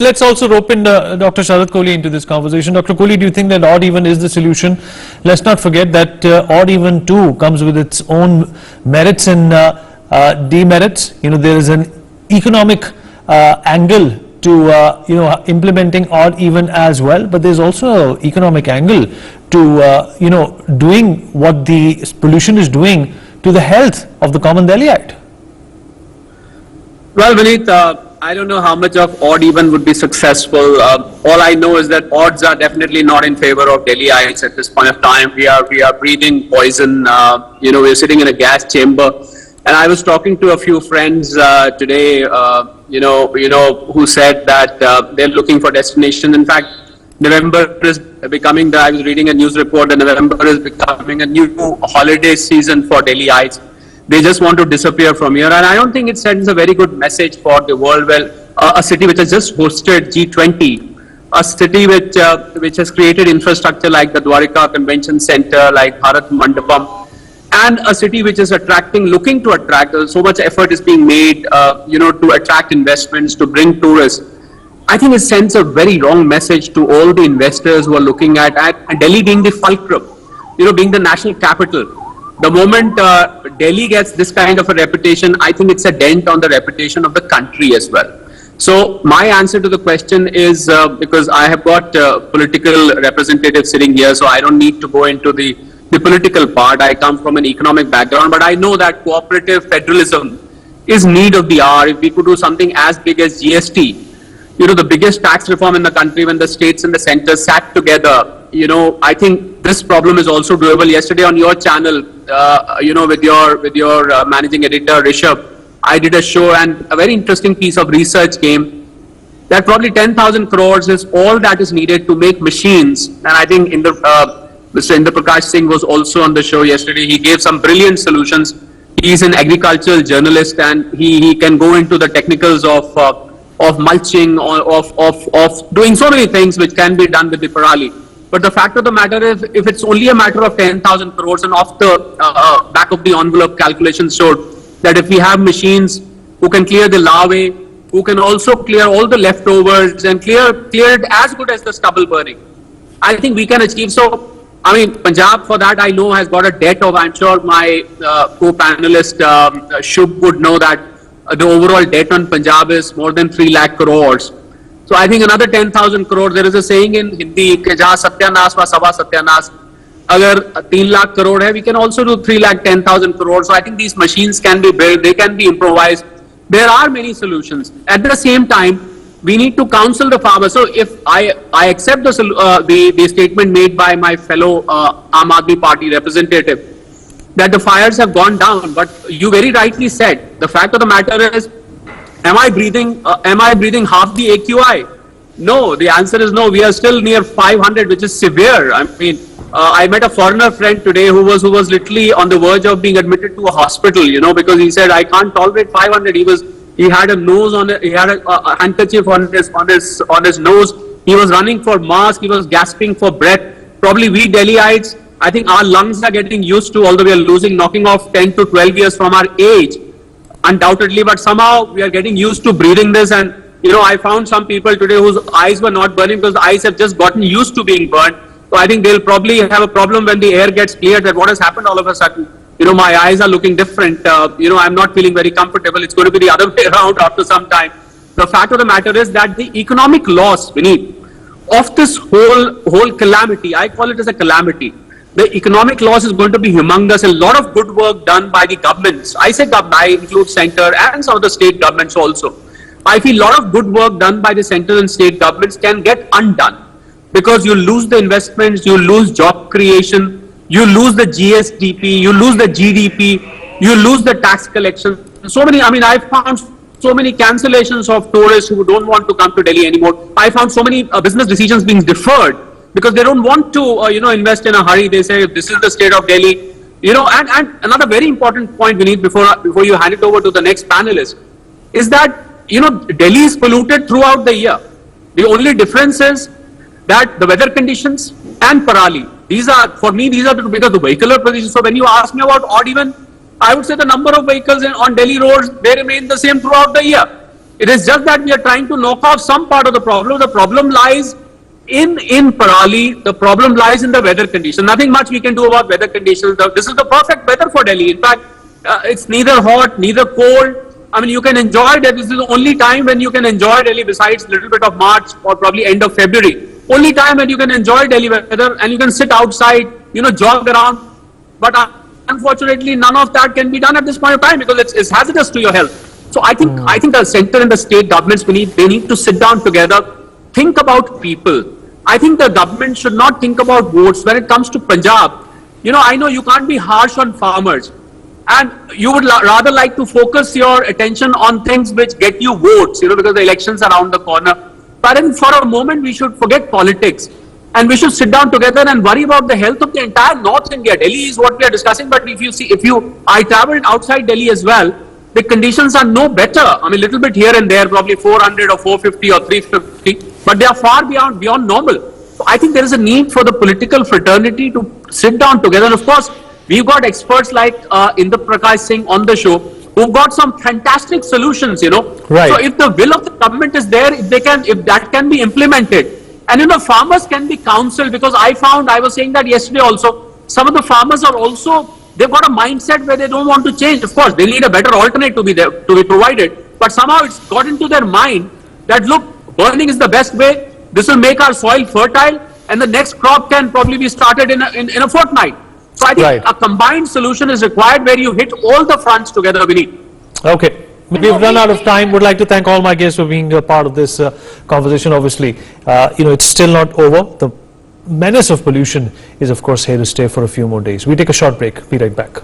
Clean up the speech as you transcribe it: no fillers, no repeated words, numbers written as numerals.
Let's also rope in Dr. Sharad Kohli into this conversation. Dr. Kohli, do you think that odd even is the solution? Let's not forget that odd even too comes with its own merits and demerits. You know, there is an economic angle to implementing odd even as well, but there's also an economic angle to doing what the pollution is doing to the health of the common Delhiite. Well, Vineet, I don't know how much of odd even would be successful. All I know is that odds are definitely not in favor of Delhiites at this point of time. We are breathing poison. We're sitting in a gas chamber. And I was talking to a few friends today, who said that they're looking for destination. In fact, November is becoming, I was reading a news report, that November is becoming a new holiday season for Delhiites. They just want to disappear from here, and I don't think it sends a very good message for the world. Well, a city which has just hosted G20, a city which has created infrastructure like the Dwarika Convention Center, like Bharat Mandapam, and a city which is looking to attract. So much effort is being made, to attract investments, to bring tourists. I think it sends a very wrong message to all the investors who are looking at Delhi being the fulcrum, being the national capital. The moment Delhi gets this kind of a reputation, I think it's a dent on the reputation of the country as well. So my answer to the question is, because I have got political representatives sitting here, so I don't need to go into the political part. I come from an economic background, but I know that cooperative federalism is need of the hour. If we could do something as big as GST, the biggest tax reform in the country, when the states and the center sat together, I think this problem is also doable. Yesterday on your channel, with your managing editor Rishabh, I did a show, and a very interesting piece of research came that probably 10,000 crores is all that is needed to make machines. And I think Mr. Inder Prakash Singh was also on the show yesterday. He gave some brilliant solutions. He's an agricultural journalist, and he can go into the technicals of mulching, of doing so many things which can be done with the parali. But the fact of the matter is, if it's only a matter of 10,000 crores, and off the back of the envelope calculations showed that if we have machines who can clear the larvae, who can also clear all the leftovers and clear it as good as the stubble burning, I think we can achieve. So, I mean, Punjab for that I know has got a debt of, I'm sure my co-panelist Shubh would know that the overall debt on Punjab is more than 3 lakh crores. So I think another 10,000 crores, there is a saying in Hindi, ke jahan satyanas wa sava satyanas, agar 3 lakh crore hai, we can also do 3 lakh 10,000 crores. So I think these machines can be built, they can be improvised. There are many solutions. At the same time, we need to counsel the farmers. So if I accept the statement made by my fellow Aam Aadmi Party representative, that the fires have gone down, but you very rightly said, the fact of the matter is, am I breathing half the AQI? No, the answer is no. We are still near 500, which is severe. I mean, I met a foreigner friend today who was literally on the verge of being admitted to a hospital, because he said, I can't tolerate 500. He had a handkerchief on his nose. He was running for mask. He was gasping for breath. Probably we Delhiites, I think our lungs are getting used to, although we are knocking off 10 to 12 years from our age, undoubtedly, but somehow we are getting used to breathing this. And I found some people today whose eyes were not burning because the eyes have just gotten used to being burned. So I think they'll probably have a problem when the air gets cleared, that what has happened all of a sudden. My eyes are looking different. I'm not feeling very comfortable. It's going to be the other way around after some time. The fact of the matter is that the economic loss, Vineet, of this whole calamity, I call it as a calamity. The economic loss is going to be humongous. A lot of good work done by the governments. I say government, I include center and some of the state governments also. I feel a lot of good work done by the center and state governments can get undone, because you lose the investments, you lose job creation, you lose the GSDP, you lose the GDP, you lose the tax collection. So many, I found so many cancellations of tourists who don't want to come to Delhi anymore. I found so many business decisions being deferred, because they don't want to, invest in a hurry. They say, this is the state of Delhi. And another very important point, Vineet, before you hand it over to the next panelist, is that, Delhi is polluted throughout the year. The only difference is that the weather conditions and parali, for me, these are because the vehicular positions. So when you ask me about odd even, I would say the number of vehicles on Delhi roads, they remain the same throughout the year. It is just that we are trying to knock off some part of the problem. The problem lies in Parali. The problem lies in the weather conditions. Nothing much we can do about weather conditions. This is the perfect weather for Delhi. In fact, it's neither hot, neither cold. I mean, you can enjoy Delhi. This is the only time when you can enjoy Delhi besides a little bit of March or probably end of February. Only time when you can enjoy Delhi weather and you can sit outside, jog around. But unfortunately, none of that can be done at this point of time because it's hazardous to your health. So I think the center and the state governments, they need to sit down together, think about people. I think the government should not think about votes. When it comes to Punjab, I know you can't be harsh on farmers. And you would rather like to focus your attention on things which get you votes, because the elections are around the corner. But then for a moment, we should forget politics. And we should sit down together and worry about the health of the entire North India. Delhi is what we are discussing. But I traveled outside Delhi as well. The conditions are no better. I mean, little bit here and there, probably 400 or 450 or 350. But they are far beyond normal. So I think there is a need for the political fraternity to sit down together. And of course, we've got experts like Inder Prakash Singh on the show who've got some fantastic solutions, Right. So if the will of the government is there, if that can be implemented, and farmers can be counseled, because I was saying that yesterday also, some of the farmers are also, they've got a mindset where they don't want to change. Of course, they need a better alternative to be provided, but somehow it's got into their mind that, look, burning is the best way. This will make our soil fertile, and the next crop can probably be started in a fortnight. So I think Right. a combined solution is required where you hit all the fronts together, Vineet. Okay. We've run out of time. Would like to thank all my guests for being a part of this conversation. Obviously, it's still not over. The menace of pollution is, of course, here to stay for a few more days. We take a short break. Be right back.